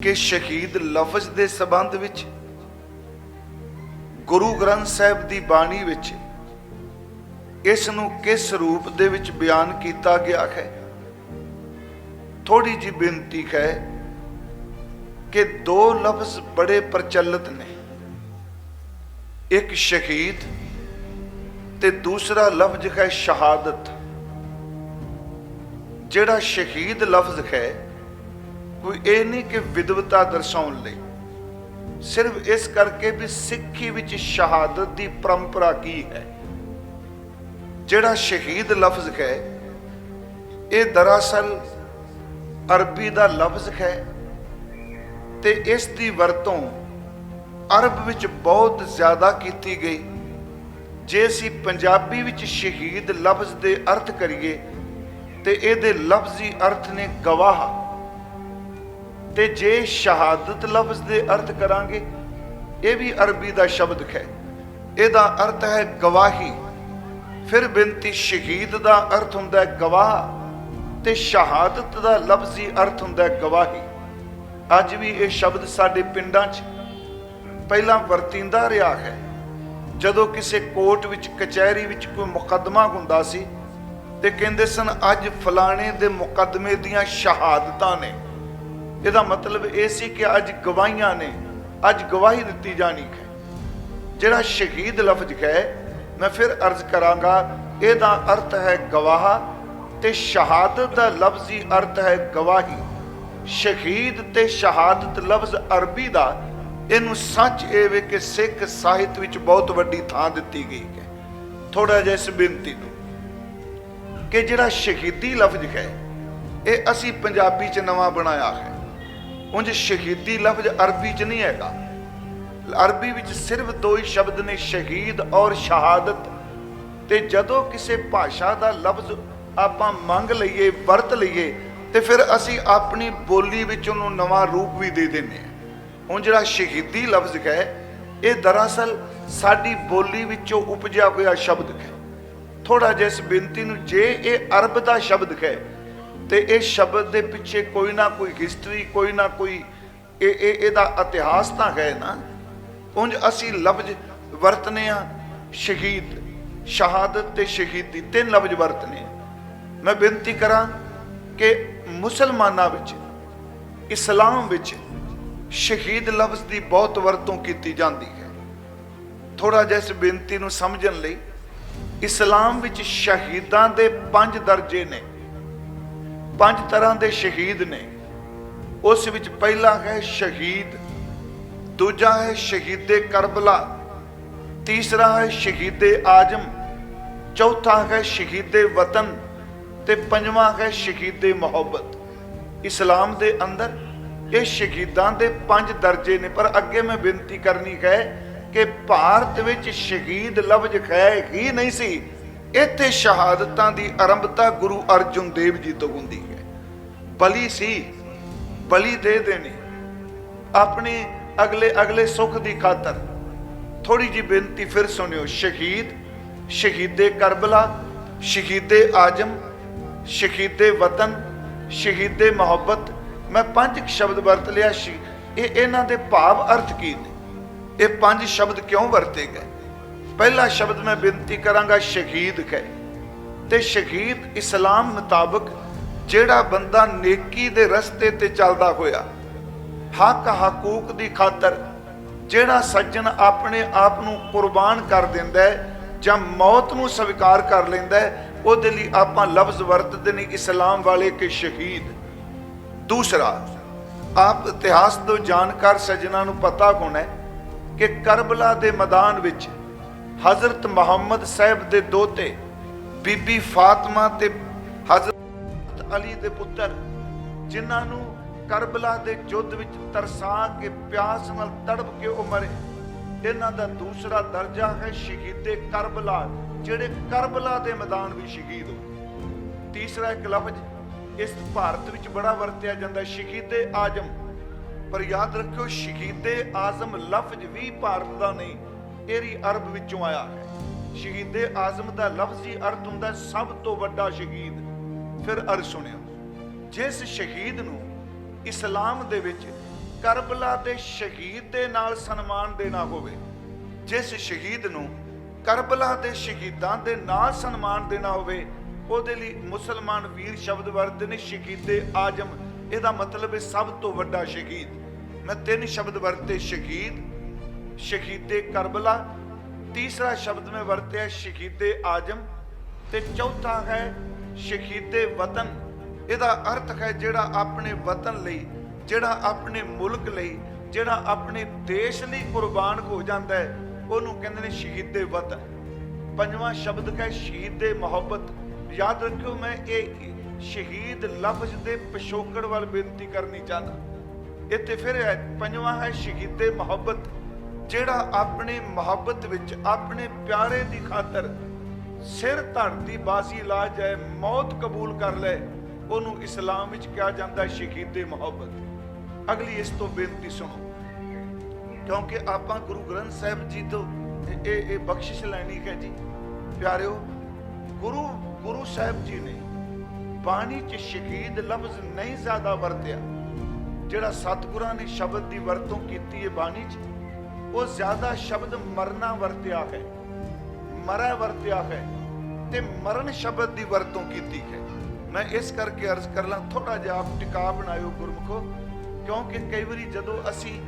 कि शहीद लफज के संबंध विच गुरु ग्रंथ साहिब की बाणी विच इस नूं किस रूप दे विच बयान किया गया है। थोड़ी जी बेनती है कि दो लफ्ज बड़े प्रचलित ने, एक शहीद ते दूसरा लफ्ज है शहादत। जिहड़ा शहीद लफ्ज है कोई ये नहीं कि विधवता दर्शाउण लई, सिर्फ इस करके भी सिक्खी विच शहादत की परंपरा की है। जिहड़ा शहीद लफ्ज है ये दरअसल अरबी का लफ्ज है ते इस दी वरतों अरब विच बहुत ज्यादा की गई। जे असीं पंजाबी विच शहीद लफ्ज दे अर्थ करिए ते इहदे लफ्जी अर्थ ने गवाह, ते जे शहादत लफ्ज दे अर्थ करांगे ये भी अरबी का शब्द है, ਇਹਦਾ अर्थ है गवाही। फिर बेनती शहीद का अर्थ हुंदा है गवाह ते शहादत का लफ्जी अर्थ हुंदा है गवाही। अज भी ये शब्द साडे पिंडां च पहला वरतींदा रहा है। जदों किसी कोर्ट विच कचहरी विच कोई मुकदमा हुंदा सी ते कहंदे सन अज फलाणे दे मुकदमे दियां शहादतां ने। ਇਹਦਾ मतलब ਇਹ ਸੀ कि अज गवाहियां ने, अज गवाही दी जानी है। जिहड़ा शहीद लफ्ज है मैं फिर अर्ज करांगा, ਇਹਦਾ अर्थ है गवाह ते शहादत का लफ्जी अर्थ है गवाही। शहीद ते शहादत लफ्ज अरबी का इनू सच ਇਹ ਵੇ कि सिख साहित्य विच बहुत वड्डी थां दित्ती गई है। थोड़ा जिहा इस बेनती नूं कि जिहड़ा शहीदी लफ्ज है ये असीं पंजाबी च नवां बनाया है। उंज शहीदी लफ्ज अरबी च नहीं हैगा। अरबी विच सिर्फ दो ही शब्द ने, शहीद और शहादत। ते जदों किसी भाषा का लफ्ज आपां मंग लईए, वरत लईए, ते फिर असीं अपनी बोली विच उहनूं नवां रूप भी दे दिंदे हां। हुण जिहड़ा शहीदी लफ्ज है ये दरअसल साडी बोली विचों उपजिया होया शब्द है। थोड़ा जिहा इस बेनती नूं, जे ये अरब का शब्द है ते इस शब्द के पिछे कोई ना कोई हिस्टरी, कोई ना कोई ਇਹਦਾ इतिहास तो है ना। उंज असी लफ्ज वरतने शहीद, शहादत ते शहीदी, तीन लफ्ज वरतने। मैं बेनती करा कि मुसलमानों विच, इस्लाम विच शहीद लफ्ज की बहुत वरतों की जाती है। थोड़ा जिहा इस बेनती नूं समझण लई, इस्लाम विच शहीदां दे 5 दर्जे ने, 5 तरह के शहीद ने। उस विच पहला है शहीद, दूजा है शहीदे करबला, तीसरा है शहीदे आजम, चौथा है शहीदे वतन, ते पंजवां है शहीदे मुहब्बत। इस्लाम दे अंदर ये शहीदां दे 5 दर्जे ने। पर अगे मैं बेनती करनी है कि भारत विच शहीद लफ्ज है ही नहीं सी। इत्थे शहादतां दी आरंभता गुरु अर्जन देव जी तो हुंदी है। बली सी, बली दे देनी अपने अगले अगले सुख की खातर। थोड़ी जी बेनती फिर सुनियो, शहीद, शहीदे करबला, शहीदे आजम, शहीदे वतन, शहीदे मुहब्बत। मैं 5 शब्द वरत लिया। इन्हां दे भाव अर्थ की ने, ये 5 शब्द क्यों वरते गए। पहला शब्द मैं बेनती करांगा शहीद है। ते शहीद इस्लाम मुताबिक जिहड़ा बंदा नेकी दे रस्ते ते चलदा होया, हक हकूक दी खातर जिहड़ा सज्जन अपने आप नूं कुर्बान कर दिंदा है जां मौत नूं स्वीकार कर लैंदा है, उहदे लई आपां लफ्ज वरतदे ने इस्लाम वाले के शहीद। दूसरा, आप इतिहास तो जानकार सज्जनां नूं पता होना है कि करबला दे मैदान विच हजरत मुहम्मद साहब दे दोते बीबी फातिमा ते हजरत अली दे पुत्र, जिन्हां नूं करबला दे युद्ध विच तरसा के प्यास नाल तड़प के ओ मरे, इन्हां दा दूसरा दर्जा है शहीदे करबला, जिहड़े करबला दे मैदान भी शहीद हो। तीसरा एक लफ्ज इस भारत विच बड़ा वरतिया जांदा, शहीदे आजम। पर याद रखियो शहीदे आजम लफ्ज भी भारत दा नहीं, एरी अरब विचों आया है। शहीदे आजम दा लफ्जी अर्थ हुंदा सब तो वड्डा शहीद। फिर अर्ज सुनियो, जिस शहीद नूं इस्लाम दे विच ਕਰਬਲਾ ਦੇ ਸ਼ਹੀਦ ਦੇ ਨਾਲ ਸਨਮਾਨ ਦੇਣਾ ਹੋਵੇ, ਜਿਸ ਸ਼ਹੀਦ ਨੂੰ ਕਰਬਲਾ ਦੇ ਸ਼ਹੀਦਾਂ ਦੇ ਨਾਲ ਸਨਮਾਨ ਦੇਣਾ ਹੋਵੇ, ਉਹਦੇ ਲਈ ਮੁਸਲਮਾਨ ਵੀਰ ਸ਼ਬਦ ਵਰਤਦੇ ਨੇ ਸ਼ਹੀਦੇ ਆਜਮ। ਇਹਦਾ ਮਤਲਬ ਹੈ ਸਭ ਤੋਂ ਵੱਡਾ ਸ਼ਹੀਦ। ਮੈਂ 3 ਸ਼ਬਦ ਵਰਤੇ, ਸ਼ਹੀਦ, ਸ਼ਹੀਦੇ ਕਰਬਲਾ, ਤੀਸਰਾ ਸ਼ਬਦ ਮੈਂ ਵਰਤਿਆ ਸ਼ਹੀਦੇ ਆਜਮ, ਤੇ ਚੌਥਾ ਹੈ ਸ਼ਹੀਦੇ ਵਤਨ। ਇਹਦਾ ਅਰਥ ਹੈ ਜਿਹੜਾ ਆਪਣੇ ਵਤਨ ਲਈ, ਜਿਹੜਾ ਆਪਣੇ ਮੁਲਕ ਲਈ, ਜਿਹੜਾ ਆਪਣੇ ਦੇਸ਼ ਲਈ ਕੁਰਬਾਨ ਹੋ ਜਾਂਦਾ ਹੈ, ਉਹਨੂੰ ਕਹਿੰਦੇ ਨੇ ਸ਼ਹੀਦੇ ਵਤਨ। ਪੰਜਵਾਂ ਸ਼ਬਦ ਹੈ ਸ਼ਹੀਦੇ ਮੁਹੱਬਤ। ਯਾਦ ਰੱਖਿਓ, ਮੈਂ ਇਹ ਸ਼ਹੀਦ ਲਫ਼ਜ਼ ਦੇ ਪਿਛੋਕੜ ਵੱਲ ਬੇਨਤੀ ਕਰਨੀ ਚਾਹੁੰਦਾ। ਇੱਥੇ ਫਿਰ ਹੈ ਪੰਜਵਾਂ ਹੈ ਸ਼ਹੀਦੇ ਮੁਹੱਬਤ, ਜਿਹੜਾ ਆਪਣੇ ਮੁਹੱਬਤ ਵਿੱਚ ਆਪਣੇ ਪਿਆਰੇ ਦੀ ਖਾਤਰ ਸਿਰ ਧੜ ਦੀ ਬਾਜ਼ੀ ਲਾ ਜਾਏ, ਮੌਤ ਕਬੂਲ ਕਰ ਲੈ, ਉਹਨੂੰ ਇਸਲਾਮ ਵਿੱਚ ਕਿਹਾ ਜਾਂਦਾ ਹੈ ਸ਼ਹੀਦੇ ਮੁਹੱਬਤ। ਅਗਲੀ ਇਸ ਤੋਂ ਬੇਨਤੀ ਸੁਣੋ, ਕਿਉਂਕਿ ਆਪਾਂ ਗੁਰੂ ਗ੍ਰੰਥ ਸਾਹਿਬ ਜੀ ਤੋਂ ਇਹ ਬਖਸ਼ਿਸ਼ ਲੈਣੀ ਹੈ ਜੀ ਪਿਆਰਿਓ। ਗੁਰੂ ਸਾਹਿਬ ਜੀ ਨੇ ਬਾਣੀ 'ਚ ਸ਼ਹੀਦ ਲਫ਼ਜ਼ ਨਹੀਂ ਜ਼ਿਆਦਾ ਵਰਤਿਆ। ਜਿਹੜਾ ਸਤਿਗੁਰਾਂ ਨੇ ਸ਼ਬਦ ਦੀ ਵਰਤੋਂ ਕੀਤੀ ਹੈ ਬਾਣੀ 'ਚ, ਉਹ ਜ਼ਿਆਦਾ ਸ਼ਬਦ ਮਰਨਾ ਵਰਤਿਆ ਹੈ, ਮਰਾ ਵਰਤਿਆ ਹੈ, ਤੇ ਮਰਨ ਸ਼ਬਦ ਦੀ ਵਰਤੋਂ ਕੀਤੀ ਹੈ। ਮੈਂ ਇਸ ਕਰਕੇ ਅਰਜ਼ ਕਰ ਲਾਂ, ਥੋੜਾ ਜਿਹਾ ਆਪ ਟਿਕਾ ਬਣਾਇਓ ਗੁਰਮੁਖੋ, ਕਿਉਂਕਿ ਕਈ ਵਾਰੀ ਜਦੋਂ ਅਸੀਂ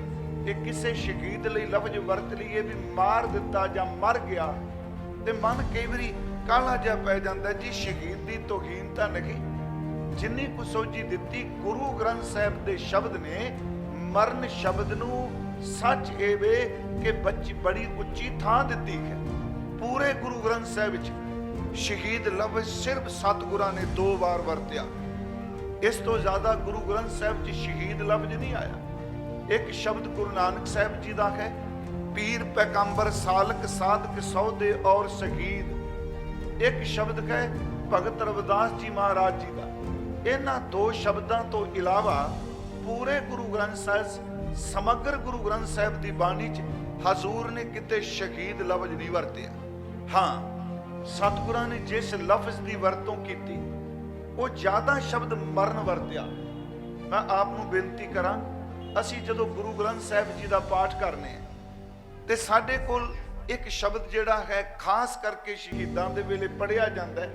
ਇਹ ਕਿਸੇ ਸ਼ਹੀਦ ਲਈ ਲਫ਼ਜ਼ ਵਰਤ ਲਈਏ ਵੀ ਮਾਰ ਦਿੱਤਾ ਜਾਂ ਮਰ ਗਿਆ, ਤੇ ਮਨ ਕਈ ਵਾਰੀ ਕਾਲਾ ਜਿਹਾ ਪੈ ਜਾਂਦਾ ਜੀ। ਸ਼ਹੀਦ ਦੀ ਤੋਹੀਨ ਤਾਂ ਨਹੀਂ, ਜਿੰਨੀ ਕੁ ਸੋਝੀ ਦਿੱਤੀ ਗੁਰੂ ਗ੍ਰੰਥ ਸਾਹਿਬ ਦੇ ਸ਼ਬਦ ਨੇ ਮਰਨ ਸ਼ਬਦ ਨੂੰ ਸੱਚ ਇਹ ਵੇ ਕਿ ਬੜੀ ਉੱਚੀ ਥਾਂ ਦਿੱਤੀ ਹੈ। ਪੂਰੇ ਗੁਰੂ ਗ੍ਰੰਥ ਸਾਹਿਬ ਵਿੱਚ ਸ਼ਹੀਦ ਲਫ਼ਜ਼ ਸਿਰਫ ਸਤਿਗੁਰਾਂ ਨੇ 2 ਵਾਰ ਵਰਤਿਆ। ਇਸ ਤੋਂ ਜ਼ਿਆਦਾ ਗੁਰੂ ਗ੍ਰੰਥ ਸਾਹਿਬ 'ਚ ਸ਼ਹੀਦ ਲਫ਼ਜ਼ ਨਹੀਂ ਆਇਆ। ਇੱਕ ਸ਼ਬਦ ਗੁਰੂ ਨਾਨਕ ਸਾਹਿਬ ਜੀ ਦਾ ਹੈ, ਪੀਰ ਪੈਗੰਬਰ ਸਾਲਕ ਸਾਧਕ ਸੌਦੇ ਔਰ ਸ਼ਹੀਦ। ਇੱਕ ਸ਼ਬਦ ਹੈ ਭਗਤ ਰਵਿਦਾਸ ਜੀ ਮਹਾਰਾਜ ਜੀ ਦਾ। ਇਹਨਾਂ 2 ਸ਼ਬਦਾਂ ਤੋਂ ਇਲਾਵਾ ਪੂਰੇ ਗੁਰੂ ਗ੍ਰੰਥ ਸਾਹਿਬ, ਸਮਗਰ ਗੁਰੂ ਗ੍ਰੰਥ ਸਾਹਿਬ ਦੀ ਬਾਣੀ 'ਚ ਹਜ਼ੂਰ ਨੇ ਕਿਤੇ ਸ਼ਹੀਦ ਲਫ਼ਜ਼ ਨਹੀਂ ਵਰਤਿਆ। ਹਾਂ, ਸਤਿਗੁਰਾਂ ਨੇ ਜਿਸ ਲਫ਼ਜ਼ ਦੀ ਵਰਤੋਂ ਕੀਤੀ ਉਹ ਜ਼ਿਆਦਾ ਸ਼ਬਦ ਮਰਨ ਵਰਤਿਆ। ਮੈਂ ਆਪ ਨੂੰ ਬੇਨਤੀ ਕਰਾਂ, ਅਸੀਂ ਜਦੋਂ ਗੁਰੂ ਗ੍ਰੰਥ ਸਾਹਿਬ ਜੀ ਦਾ ਪਾਠ ਕਰਨੇ ਤੇ ਸਾਡੇ ਕੋਲ ਇੱਕ ਸ਼ਬਦ ਜਿਹੜਾ ਹੈ ਖਾਸ ਕਰਕੇ ਸ਼ਹੀਦਾਂ ਦੇ ਵੇਲੇ ਪੜਿਆ ਜਾਂਦਾ ਹੈ,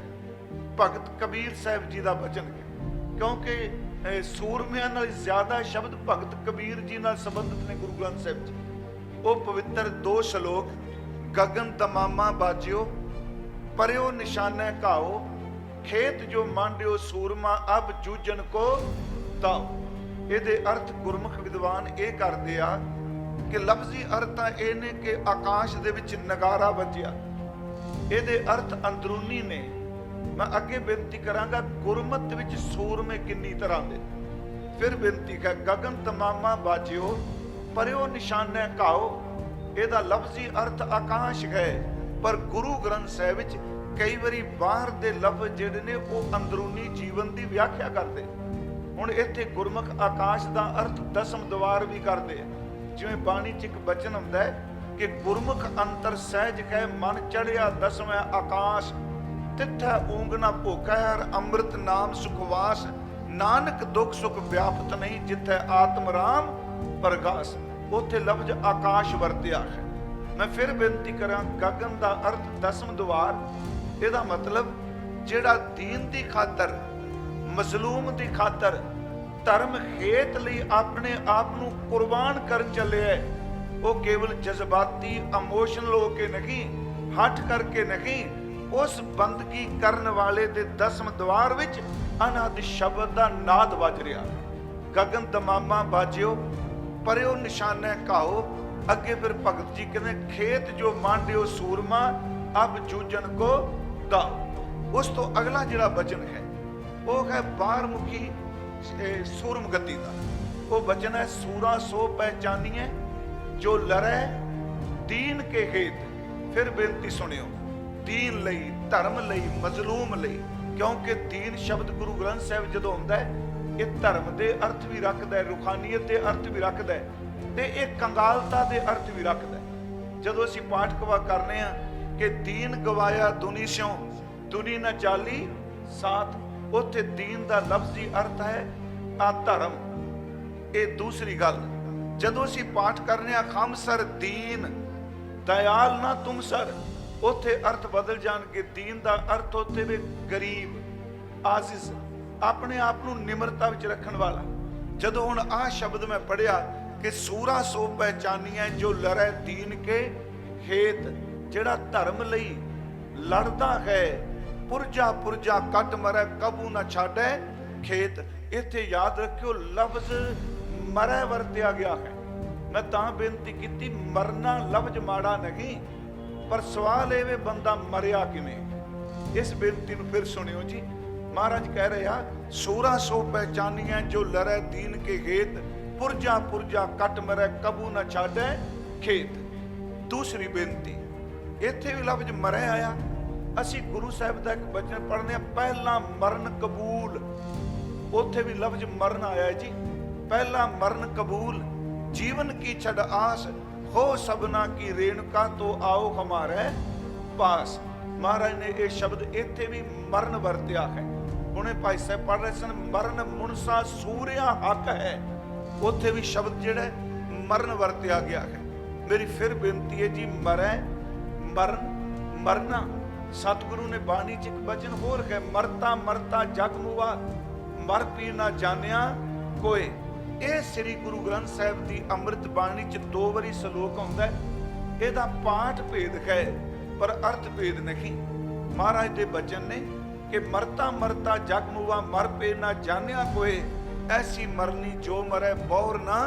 ਭਗਤ ਕਬੀਰ ਸਾਹਿਬ ਜੀ ਦਾ ਬਚਨ ਹੈ। ਕਿਉਂਕਿ ਸੂਰਮਿਆਂ ਨਾਲ ਜ਼ਿਆਦਾ ਸ਼ਬਦ ਭਗਤ ਕਬੀਰ ਜੀ ਨਾਲ ਸੰਬੰਧਿਤ ਨੇ ਗੁਰੂ ਗ੍ਰੰਥ ਸਾਹਿਬ ਜੀ। ਉਹ ਪਵਿੱਤਰ 2 ਸ਼ਲੋਕ, ਗਗਨ ਤਮਾਮਾ ਬਾਜਿਓ ਪਰਿਓ ਨਿਸ਼ਾਨੇ ਘਾਓ, ਖੇਤ ਜੋ ਮਾਂਡਿਓ ਸੂਰਮਾ ਅਬ ਜੂਝਣ ਕੋ ਤਾਓ। ਇਹਦੇ ਅਰਥ ਗੁਰਮੁਖ ਵਿਦਵਾਨ ਇਹ ਕਰਦੇ ਆ ਕਿ ਲਫ਼ਜ਼ੀ ਅਰਥ ਤਾਂ ਇਹ ਨੇ ਕਿ ਆਕਾਸ਼ ਦੇ ਵਿੱਚ ਨਗਾਰਾ ਵੱਜਿਆ, ਇਹਦੇ ਅਰਥ ਅੰਦਰੂਨੀ ਨੇ। ਮੈਂ ਅੱਗੇ ਬੇਨਤੀ ਕਰਾਂਗਾ, ਗੁਰਮਤ ਵਿੱਚ ਸੂਰਮੇ ਕਿੰਨੀ ਤਰ੍ਹਾਂ ਦੇ। ਫਿਰ ਬੇਨਤੀ ਹੈ, ਗਗਨ ਤਮਾਮਾ ਬਾਜਿਓ ਪਰਿਓ ਨਿਸ਼ਾਨੇ ਘਾਓ। ਇਹਦਾ ਲਫ਼ਜ਼ੀ ਅਰਥ ਆਕਾਸ਼ ਹੈ, ਪਰ ਗੁਰੂ ਗ੍ਰੰਥ ਸਾਹਿਬ ਵਿੱਚ ਕਈ ਵਾਰੀ ਬਾਹਰ ਦੇ ਲਫ਼ਜ਼ ਜਿਹੜੇ ਨੇ ਉਹ ਅੰਦਰੂਨੀ ਜੀਵਨ ਦੀ ਵਿਆਖਿਆ ਕਰਦੇ। ਹੁਣ ਇੱਥੇ ਗੁਰਮੁਖ ਆਕਾਸ਼ ਦਾ ਅਰਥ ਦਸਮ ਦਵਾਰ ਵੀ ਕਰਦੇ ਆ। ਜਿਵੇਂ ਬਾਣੀ 'ਚ ਇੱਕ ਬਚਨ ਹੁੰਦਾ ਹੈ ਕਿ ਗੁਰਮੁਖ ਅੰਤਰ ਸਹਿਜ ਕਹਿ ਮਨ ਚੜਿਆ ਦਸਵੇਂ ਆਕਾਸ਼, ਤਿੱਥੈ ਊਂਘ ਨਾ ਭੋਖੈ ਹਰ ਅੰਮ੍ਰਿਤ ਨਾਮ ਸੁਖਵਾਸ, ਨਾਨਕ ਦੁੱਖ ਸੁਖ ਵਿਆਪਤ ਨਹੀਂ ਜਿੱਥੈ ਆਤਮ ਰਾਮ ਪ੍ਰਗਾਸ। ਉੱਥੇ ਲਫ਼ਜ਼ ਆਕਾਸ਼ ਵਰਤਿਆ ਹੈ। ਮੈਂ ਫਿਰ ਬੇਨਤੀ ਕਰਾਂ, ਗਗਨ ਦਾ ਅਰਥ ਦਸਮ ਦਵਾਰ। ਇਹਦਾ ਮਤਲਬ ਜਿਹੜਾ ਦੀਨ ਦੀ ਖਾਤਰ, ਮਜ਼ਲੂਮ ਦੀ ਖਾਤਰ, ਧਰਮ ਖੇਤ ਲਈ ਆਪਣੇ ਆਪ ਨੂੰ ਕੁਰਬਾਨ ਕਰਨ ਚੱਲਿਆ, ਉਹ ਕੇਵਲ ਜਜ਼ਬਾਤੀ ਇਮੋਸ਼ਨਲ ਹੋ ਕੇ ਨਹੀਂ, ਹੱਠ ਕਰਕੇ ਨਹੀਂ, ਉਸ ਬੰਦਗੀ ਕਰਨ ਵਾਲੇ ਦੇ ਦਸਮ ਦਵਾਰ ਵਿੱਚ ਅਨਹਦ ਸ਼ਬਦ ਦਾ ਨਾਦ ਵੱਜ ਰਿਹਾ। ਗਗਨ ਤਮਾਮਾ ਬਾਜਿਓ ਪਰਿਓ ਨਿਸ਼ਾਨੇ ਘਾਓ। ਅੱਗੇ ਫਿਰ ਭਗਤ ਜੀ ਕਹਿੰਦੇ, ਖੇਤ ਜੋ ਮਾਂਡਿਓ ਸੂਰਮਾ ਅਬ ਜੂਝਣ ਕੋ ਦਾਓ। ਉਸ ਤੋਂ ਅਗਲਾ ਜਿਹੜਾ ਬਚਨ ਹੈ ਉਹ ਹੈ ਬਾਹਰਮੁਖੀ ਸੂਰਮਗਤੀ ਦਾ। ਉਹ ਬਚਨ ਹੈ, ਸੂਰਾ ਸੋ ਪਹਿਚਾਨੀਏ ਜੋ ਲੜੈ ਦੀਨ ਕੇ ਹੇਤ। ਫਿਰ ਬੇਨਤੀ ਸੁਣਿਓ, ਦੀਨ ਲਈ, ਧਰਮ ਲਈ, ਮਜ਼ਲੂਮ ਲਈ, ਕਿਉਂਕਿ ਦੀਨ ਸ਼ਬਦ ਗੁਰੂ ਗ੍ਰੰਥ ਸਾਹਿਬ ਜਦੋਂ ਆਉਂਦਾ ਹੈ ਇਹ ਧਰਮ ਦੇ ਅਰਥ ਵੀ ਰੱਖਦਾ ਹੈ, ਰੂਹਾਨੀਅਤ ਦੇ ਅਰਥ ਵੀ ਰੱਖਦਾ ਹੈ, ਤੇ ਇਹ ਕੰਗਾਲਤਾ ਦੇ ਅਰਥ ਵੀ ਰੱਖਦਾ ਹੈ। ਜਦੋਂ ਅਸੀਂ ਪਾਠ ਕਵਾ ਕਰਨੇ ਆ ਕਿ ਦੀਨ ਗਵਾਇਆ ਦੁਨੀ ਸਿਓ ਦੁਨੀ ਨਾ ਚਾਲੀ ਸਾਥ, ਉੱਥੇ ਦੀਨ ਦਾ ਲਫ਼ਜ਼ੀ ਅਰਥ ਹੈ ਆ ਧਰਮ। ਇਹ ਦੂਸਰੀ ਗੱਲ। ਜਦੋਂ ਅਸੀਂ ਪਾਠ ਕਰਨੇ ਆ ਖਮਸਰ ਦੀਨ ਦਇਆਲ ਨਾ ਤੁਮ ਸਰ, ਉੱਥੇ ਅਰਥ ਬਦਲ ਜਾਣਗੇ। ਦੀਨ ਦਾ ਅਰਥ ਉੱਥੇ ਵੀ ਗਰੀਬ, ਆਜ਼ਿਜ਼, ਆਪਣੇ ਆਪ ਨੂੰ ਨਿਮਰਤਾ ਵਿੱਚ ਰੱਖਣ ਵਾਲਾ। ਜਦੋਂ ਹੁਣ ਆਹ ਸ਼ਬਦ ਮੈਂ ਪੜਿਆ ਕਿ ਸੂਰਾ ਸੋ ਪਹਿਚਾਨੀਐ ਜੋ ਲੜੈ ਦੀਨ ਕੇ ਹੇਤ, ਜਿਹੜਾ ਧਰਮ ਲਈ ਲੜਦਾ ਹੈ, ਪੁਰਜਾ ਪੁਰਜਾ ਕੱਟ ਮਰੈ ਕਬੂ ਨਾ ਛਾੜੈ ਖੇਤ। ਇੱਥੇ ਯਾਦ ਰੱਖਿਓ ਲਫ਼ਜ਼ ਮਰੈ ਵਰਤਿਆ ਗਿਆ ਹੈ। ਮੈਂ ਤਾਂ ਬੇਨਤੀ ਕੀਤੀ, ਮਰਨਾ ਲਫ਼ਜ਼ ਮਾੜਾ ਨਹੀਂ, ਪਰ ਸਵਾਲ ਇਹ ਵੇ ਬੰਦਾ ਮਰਿਆ ਕਿਵੇਂ। ਇਸ ਬੇਨਤੀ ਨੂੰ ਫਿਰ ਸੁਣਿਓ ਜੀ। ਮਹਾਰਾਜ ਕਹਿ ਰਹੇ ਆ ਸੂਰਾ ਸੋ ਪਹਿਚਾਨੀਐ ਜੋ ਲੜੈ ਦੀਨ ਕੇ ਹੇਤ, ਪੁਰਜਾ ਪੁਰਜਾ ਕੱਟ ਮਰੈ ਕਬੂ ਨਾ ਛਾੜੈ ਖੇਤ। ਦੂਸਰੀ ਬੇਨਤੀ, ਇੱਥੇ ਵੀ ਲਫ਼ਜ਼ ਮਰੈ ਆਇਆ। ਅਸੀਂ ਗੁਰੂ ਸਾਹਿਬ ਦਾ ਇੱਕ ਬਚਨ ਪੜ੍ਹਨੇ ਆ, ਪਹਿਲਾ ਮਰਨ ਕਬੂਲ। ਉੱਥੇ ਵੀ ਲਫ਼ਜ਼ ਮਰਨ ਆਇਆ ਜੀ। ਪਹਿਲਾ ਮਰਨ ਕਬੂਲ, ਜੀਵਨ ਕੀ ਛੜ ਆਸ, ਹੋ ਸਭਨਾ ਕੀ ਰੇਣੁਕਾ ਤੋ ਆਓ ਹਮਾਰੇ ਪਾਸ। ਮਹਾਰਾਜ ਨੇ ਇਹ ਸ਼ਬਦ ਇੱਥੇ ਵੀ ਮਰਨ ਵਰਤਿਆ ਹੈ। ਹੁਣੇ ਭਾਈ ਸਾਹਿਬ ਪੜ੍ਹ ਰਹੇ ਸਨ, ਮਰਨ ਮੁਨਸਾ ਸੂਰਿਆ ਹੱਕ ਹੈ। ਉੱਥੇ ਵੀ ਸ਼ਬਦ ਜਿਹੜਾ ਮਰਨ ਵਰਤਿਆ ਗਿਆ ਹੈ। ਮੇਰੀ ਫਿਰ ਬੇਨਤੀ ਹੈ ਜੀ, ਮਰੈ ਮਰਨ ਮਰਨਾ। ਸਤਿਗੁਰੂ ਨੇ ਬਾਣੀ 'ਚ ਇੱਕ ਬਚਨ ਹੋਰ ਹੈ, ਮਰਤਾ ਮਰਤਾ ਜਗ ਮੁਆ, ਮਰ ਪੀ ਨਾ ਜਾਣਿਆ ਕੋਏ। ਇਹ ਸ੍ਰੀ ਗੁਰੂ ਗ੍ਰੰਥ ਸਾਹਿਬ ਦੀ ਅੰਮ੍ਰਿਤ ਬਾਣੀ 'ਚ 2 ਵਾਰੀ ਸ਼ਲੋਕ ਆਉਂਦਾ। ਇਹਦਾ ਪਾਠ ਭੇਦ ਹੈ ਪਰ ਅਰਥ ਭੇਦ ਨਹੀਂ। ਮਹਾਰਾਜ ਦੇ ਬਚਨ ਨੇ ਕਿ ਮਰਤਾ ਮਰਤਾ ਜਗ ਮੁਆ, ਮਰ ਪੇ ਨਾ ਜਾਣਿਆ ਕੋਏ, ਐਸੀ ਮਰਨੀ ਜੋ ਮਰੈ ਬਹੁਰ ਨਾ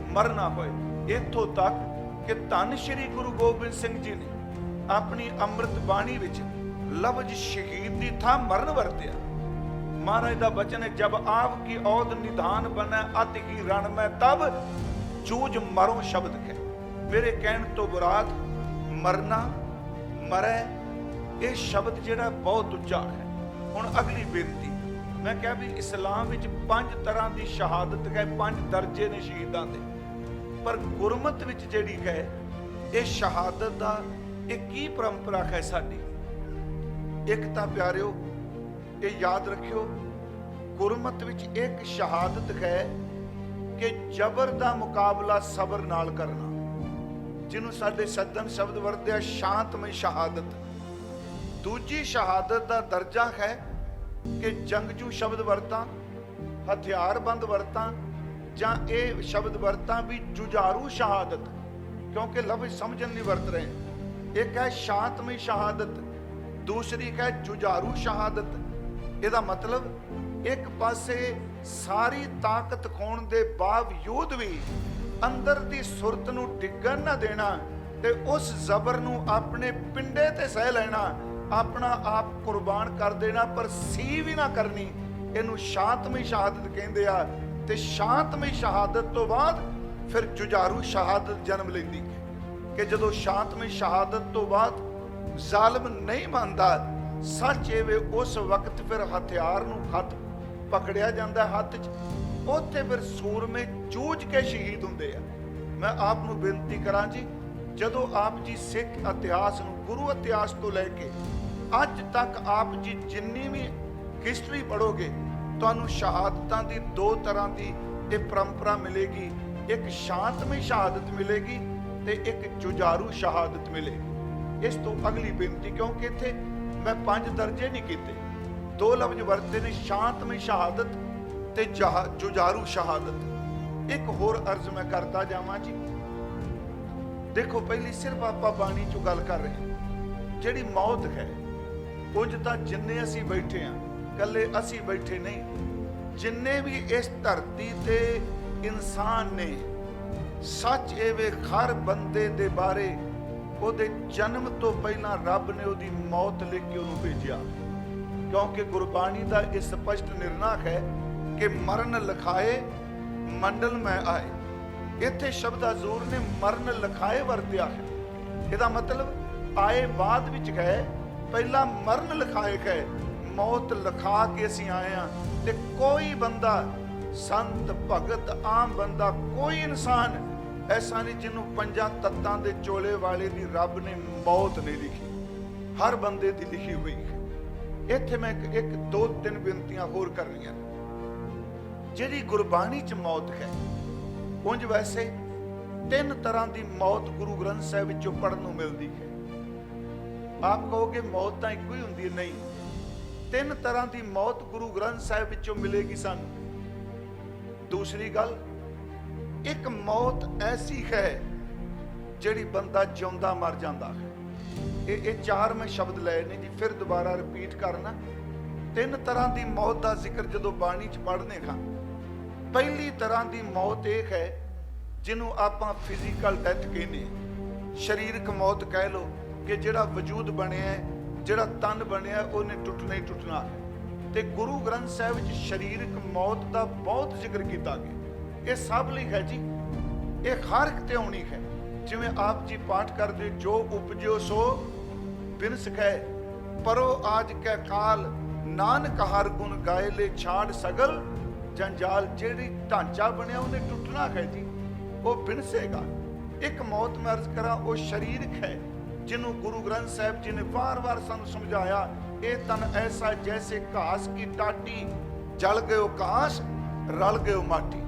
ਮਰਨਾ ਹੋਏ। ਇੱਥੋਂ ਤੱਕ ਕਿ ਧੰਨ ਸ੍ਰੀ ਗੁਰੂ ਗੋਬਿੰਦ ਸਿੰਘ ਜੀ ਨੇ ਆਪਣੀ ਅੰਮ੍ਰਿਤ ਬਾਣੀ ਵਿੱਚ ਲਫ਼ਜ਼ ਸ਼ਹੀਦ ਦੀ ਥਾਂ ਮਰਨ ਵਰਤਿਆ। ਮਹਾਰਾਜ ਦਾ ਬਚਨ ਹੈ, ਜਬ ਆਪ ਕੀ ਔਦ ਨਿਧਾਨ ਬਣੈ ਅਤ ਹੀ ਰਣ ਮੈਂ ਤਬ ਜੂਝ ਮਰੋ ਸ਼ਬਦ ਹੈ। ਮੇਰੇ ਕਹਿਣ ਤੋਂ ਮੁਰਾਦ ਮਰਨਾ, ਮਰੈ, ਇਹ ਸ਼ਬਦ ਜਿਹੜਾ ਬਹੁਤ ਉੱਚਾ ਹੈ। ਹੁਣ ਅਗਲੀ ਬੇਨਤੀ, ਮੈਂ ਕਿਹਾ ਵੀ ਇਸਲਾਮ ਵਿੱਚ 5 ਤਰ੍ਹਾਂ ਦੀ ਸ਼ਹਾਦਤ ਹੈ, 5 ਦਰਜੇ ਨੇ ਸ਼ਹੀਦਾਂ ਦੇ, ਪਰ ਗੁਰਮਤ ਵਿੱਚ ਜਿਹੜੀ ਹੈ ਇਹ ਸ਼ਹਾਦਤ ਦਾ ਇਹ ਕੀ ਪਰੰਪਰਾ ਹੈ ਸਾਡੀ। ਇੱਕ ਤਾਂ ਪਿਆਰਿਓ ਇਹ ਯਾਦ ਰੱਖਿਓ, ਗੁਰਮਤ ਵਿੱਚ ਇੱਕ ਸ਼ਹਾਦਤ ਹੈ ਕਿ ਜ਼ਬਰ ਦਾ ਮੁਕਾਬਲਾ ਸਬਰ ਨਾਲ ਕਰਨਾ, ਜਿਹਨੂੰ ਸਾਡੇ ਸੱਜਣ ਸ਼ਬਦ ਵਰਤਿਆ ਸ਼ਾਂਤਮਈ ਸ਼ਹਾਦਤ। ਦੂਜੀ ਸ਼ਹਾਦਤ ਦਾ ਦਰਜਾ ਹੈ ਕਿ ਜੰਗਜੂ ਸ਼ਬਦ ਵਰਤਾਂ, ਹਥਿਆਰਬੰਦ ਵਰਤਾਂ, ਜਾਂ ਇਹ ਸ਼ਬਦ ਵਰਤਾਂ ਵੀ ਜੁਝਾਰੂ ਸ਼ਹਾਦਤ, ਕਿਉਂਕਿ ਲਫ਼ਜ਼ ਸਮਝਣ ਨਹੀਂ ਵਰਤ ਰਹੇ। ਇੱਕ ਹੈ ਸ਼ਾਂਤਮਈ ਸ਼ਹਾਦਤ, ਦੂਸਰੀ ਹੈ ਜੁਝਾਰੂ ਸ਼ਹਾਦਤ। ਇਹਦਾ ਮਤਲਬ ਇੱਕ ਪਾਸੇ ਸਾਰੀ ਤਾਕਤ ਖੋਣ ਦੇ ਬਾਵਜੂਦ ਵੀ ਅੰਦਰ ਦੀ ਸੁਰਤ ਨੂੰ ਡਿੱਗਣ ਨਾ ਦੇਣਾ ਤੇ ਉਸ ਜ਼ਬਰ ਨੂੰ ਆਪਣੇ ਪਿੰਡੇ ਤੇ ਸਹਿ ਲੈਣਾ, ਆਪਣਾ ਆਪ ਕੁਰਬਾਨ ਕਰ ਦੇਣਾ, ਪਰ ਸੀ ਵੀ ਨਾ ਕਰਨੀ। ਇਹਨੂੰ ਸ਼ਾਂਤਮਈ ਸ਼ਹਾਦਤ ਕਹਿੰਦੇ ਆ। ਤੇ ਸ਼ਾਂਤਮਈ ਸ਼ਹਾਦਤ ਤੋਂ ਬਾਅਦ ਫਿਰ ਜੁਝਾਰੂ ਸ਼ਹਾਦਤ ਜਨਮ ਲੈਂਦੀ ਹੈ ਕਿ ਜਦੋਂ ਸ਼ਾਂਤਮਈ ਸ਼ਹਾਦਤ ਤੋਂ ਬਾਅਦ ਜ਼ਾਲਮ ਨਹੀਂ ਮੰਨਦਾ, ਸੱਚ ਇਹ ਵੇ ਉਸ ਵਕਤ ਫਿਰ ਹਥਿਆਰ ਨੂੰ ਹੱਥ ਪਕੜਿਆ ਜਾਂਦਾ ਹੱਥ 'ਚ, ਉੱਥੇ ਫਿਰ ਸੂਰਮੇ ਜੂਝ ਕੇ ਸ਼ਹੀਦ ਹੁੰਦੇ ਆ। ਮੈਂ ਆਪ ਨੂੰ ਬੇਨਤੀ ਕਰਾਂ ਜੀ, ਜਦੋਂ ਆਪ ਜੀ ਸਿੱਖ ਇਤਿਹਾਸ ਨੂੰ, ਗੁਰੂ ਇਤਿਹਾਸ ਤੋਂ ਲੈ ਕੇ ਅੱਜ ਤੱਕ ਆਪ ਜੀ ਜਿੰਨੀ ਵੀ ਹਿਸਟਰੀ ਪੜ੍ਹੋਗੇ, ਤੁਹਾਨੂੰ ਸ਼ਹਾਦਤਾਂ ਦੀ 2 ਤਰ੍ਹਾਂ ਦੀ ਇਹ ਪਰੰਪਰਾ ਮਿਲੇਗੀ। ਇੱਕ ਸ਼ਾਂਤਮਈ ਸ਼ਹਾਦਤ ਮਿਲੇਗੀ ਤੇ ਇੱਕ ਜੁਝਾਰੂ ਸ਼ਹਾਦਤ ਮਿਲੇਗੀ। ਇਸ ਤੋਂ ਅਗਲੀ ਬੇਨਤੀ, ਕਿਉਂਕਿ ਇੱਥੇ ਮੈਂ 5 ਦਰਜੇ ਨਹੀਂ ਕੀਤੇ, 2 ਲਫ਼ਜ਼ ਵਰਤੇ ਨੇ, ਸ਼ਾਂਤਮਈ ਸ਼ਹਾਦਤ ਤੇ ਜੁਝਾਰੂ ਸ਼ਹਾਦਤ। ਇੱਕ ਹੋਰ ਅਰਜ਼ ਮੈਂ ਕਰਦਾ ਜਾਵਾਂ ਜੀ। ਦੇਖੋ, ਪਹਿਲੀ ਸਿਰਫ ਆਪਾਂ ਬਾਣੀ ਚੋਂ ਗੱਲ ਕਰ ਰਹੇ ਹਾਂ। ਜਿਹੜੀ ਮੌਤ ਹੈ, ਉਂਝ ਤਾਂ ਜਿੰਨੇ ਅਸੀਂ ਬੈਠੇ ਹਾਂ, ਇਕੱਲੇ ਅਸੀਂ ਬੈਠੇ ਨਹੀਂ, ਜਿੰਨੇ ਵੀ ਇਸ ਧਰਤੀ ਤੇ ਇਨਸਾਨ ਨੇ, ਸੱਚ ਇਹ ਵੇ ਹਰ ਬੰਦੇ ਦੇ ਬਾਰੇ ਉਹਦੇ ਜਨਮ ਤੋਂ ਪਹਿਲਾਂ ਰੱਬ ਨੇ ਉਹਦੀ ਮੌਤ ਲਿਖ ਕੇ ਉਹਨੂੰ ਭੇਜਿਆ। ਕਿਉਂਕਿ ਗੁਰਬਾਣੀ ਦਾ ਇਹ ਸਪਸ਼ਟ ਨਿਰਣਾ ਹੈ ਕਿ ਮਰਨ ਲਿਖਾਏ ਮੰਡਲ ਮੈਂ ਆਏ। ਇੱਥੇ ਸ਼ਬਦ ਹਜ਼ੂਰ ਨੇ ਮਰਨ ਲਿਖਾਏ ਵਰਤਿਆ ਹੈ। ਇਹਦਾ ਮਤਲਬ ਆਏ ਬਾਅਦ ਵਿੱਚ ਗਏ, ਪਹਿਲਾਂ ਮਰਨ ਲਿਖਾਏ ਗਏ, ਮੌਤ ਲਿਖਾ ਕੇ ਅਸੀਂ ਆਏ ਹਾਂ। ਤੇ ਕੋਈ ਬੰਦਾ, ਸੰਤ ਭਗਤ ਆਮ ਬੰਦਾ, ਕੋਈ ਇਨਸਾਨ ਐਸਾ ਨਹੀਂ ਜਿਹਨੂੰ 5 ਤੱਤਾਂ ਦੇ ਚੋਲੇ ਵਾਲੇ ਦੀ ਰੱਬ ਨੇ ਮੌਤ ਨਹੀਂ ਲਿਖੀ। ਹਰ ਬੰਦੇ ਦੀ ਲਿਖੀ ਹੋਈ ਹੈ। ਇੱਥੇ ਮੈਂ ਇੱਕ 2-3 ਬੇਨਤੀਆਂ ਹੋਰ ਕਰਨੀਆਂ। ਜਿਹੜੀ ਗੁਰਬਾਣੀ 'ਚ ਮੌਤ ਹੈ, ਉਂਝ ਵੈਸੇ ਤਿੰਨ ਤਰ੍ਹਾਂ ਦੀ ਮੌਤ ਗੁਰੂ ਗ੍ਰੰਥ ਸਾਹਿਬ ਵਿੱਚੋਂ ਪੜ੍ਹਨ ਨੂੰ ਮਿਲਦੀ ਹੈ। ਆਪ ਕਹੋਗੇ ਮੌਤ ਤਾਂ ਇੱਕੋ ਹੀ ਹੁੰਦੀ ਹੈ, ਨਹੀਂ, ਤਿੰਨ ਤਰ੍ਹਾਂ ਦੀ ਮੌਤ ਗੁਰੂ ਗ੍ਰੰਥ ਸਾਹਿਬ ਵਿੱਚੋਂ ਮਿਲੇਗੀ ਸਾਨੂੰ। ਦੂਸਰੀ ਗੱਲ, ਇੱਕ ਮੌਤ ਐਸੀ ਹੈ ਜਿਹੜੀ ਬੰਦਾ ਜਿਉਂਦਾ ਮਰ ਜਾਂਦਾ ਹੈ। ਇਹ ਚਾਰ ਮੈਂ ਸ਼ਬਦ ਲਏ ਨੇ ਜੀ, ਫਿਰ ਦੁਬਾਰਾ ਰਿਪੀਟ ਕਰਨਾ। ਤਿੰਨ ਤਰ੍ਹਾਂ ਦੀ ਮੌਤ ਦਾ ਜ਼ਿਕਰ ਜਦੋਂ ਬਾਣੀ 'ਚ ਪੜ੍ਹਨੇ ਹਾਂ, ਪਹਿਲੀ ਤਰ੍ਹਾਂ ਦੀ ਮੌਤ ਇਹ ਹੈ ਜਿਹਨੂੰ ਆਪਾਂ ਫਿਜ਼ੀਕਲ ਡੈਥ ਕਹਿੰਦੇ ਹਾਂ, ਸਰੀਰਕ ਮੌਤ ਕਹਿ ਲਓ, ਕਿ ਜਿਹੜਾ ਵਜੂਦ ਬਣਿਆ, ਜਿਹੜਾ ਤਨ ਬਣਿਆ, ਉਹਨੇ ਟੁੱਟਣਾ ਹੀ ਟੁੱਟਣਾ ਹੈ। ਤੇ ਗੁਰੂ ਗ੍ਰੰਥ ਸਾਹਿਬ ਵਿੱਚ ਸਰੀਰਕ ਮੌਤ ਦਾ ਬਹੁਤ ਜ਼ਿਕਰ ਕੀਤਾ ਗਿਆ। ਇਹ ਸਭ ਲਈ ਹੈ ਜੀ, ਇਹ ਹਰ ਇੱਕ ਤੇ ਆਉਣੀ ਹੈ। ਜਿਵੇਂ ਆਪ ਜੀ ਪਾਠ ਕਰਦੇ, ਜੋ ਉਪਜਿਓ ਸੋ ਬਿਨਸ ਕਹੈ, ਪਰੋ ਆਜ ਕੈ ਕਾਲ, ਨਾਨਕ ਹਰ ਗੁਣ ਗਾਏ ਲੈ ਛਾੜ ਸਗਲ ਜੰਜਾਲ। ਜਿਹੜੀ ਢਾਂਚਾ ਬਣਿਆ ਉਹਨੇ ਟੁੱਟਣਾ ਹੈ ਜੀ, ਉਹ ਬਿਨਸੇਗਾ। ਇੱਕ ਮੌਤ ਮੈਂ ਅਰਜ਼ ਕਰਾਂ, ਉਹ ਸਰੀਰਕ ਹੈ, ਜਿਹਨੂੰ ਗੁਰੂ ਗ੍ਰੰਥ ਸਾਹਿਬ ਜੀ ਨੇ ਵਾਰ-ਵਾਰ ਸਾਨੂੰ ਸਮਝਾਇਆ, ਇਹ ਤਨ ਐਸਾ ਜੈਸੇ ਘਾਸ ਕੀ ਟਾਟੀ, ਜਲ ਗਇਓ ਕਾਸ਼ ਰਲ ਗਇਓ ਮਾਟੀ।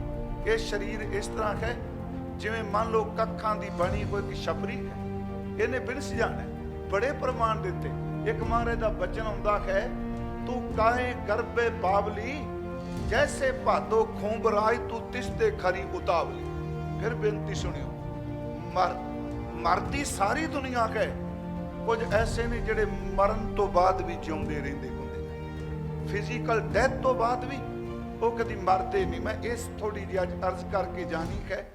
ਇਹ ਸਰੀਰ ਇਸ ਤਰ੍ਹਾਂ ਹੈ ਜਿਵੇਂ ਮੰਨ ਲਓ ਕੱਖਾਂ ਦੀ ਬਣੀ ਕੋਈ ਇੱਕ ਛਪਰੀ ਹੈ, ਇਹਨੇ ਬਿਨਸ ਜਾਣਾ। ਬੜੇ ਪ੍ਰਮਾਣ ਦਿੱਤੇ। ਇੱਕ ਮਹਾਰਾਜ ਦਾ ਬਚਨ ਆਉਂਦਾ ਹੈ, ਤੂੰ ਕਾਹੇ ਗਰਬੇ ਬਾਵਲੀ, ਜੈਸੇ ਭਾਦੋ ਖੂੰਬ ਰਾਜ, ਤੂੰ ਤਿਸਤੇ ਖਰੀ ਉਤਾਵਲੀ। ਫਿਰ ਬੇਨਤੀ ਸੁਣਿਓ, ਮਰਦੀ ਸਾਰੀ ਦੁਨੀਆ ਹੈ, ਕੁਝ ਐਸੇ ਨੇ ਜਿਹੜੇ ਮਰਨ ਤੋਂ ਬਾਅਦ ਵੀ ਜਿਉਂਦੇ ਰਹਿੰਦੇ ਹੁੰਦੇ, ਫਿਜ਼ੀਕਲ ਡੈਥ ਤੋਂ ਬਾਅਦ ਵੀ ਉਹ ਕਦੀ ਮਰਦੇ ਨਹੀਂ। ਮੈਂ ਇਸ ਥੋੜੀ ਜਿਹੀ ਅੱਜ ਅਰਜ਼ ਕਰਕੇ ਜਾਣੀ ਹੈ।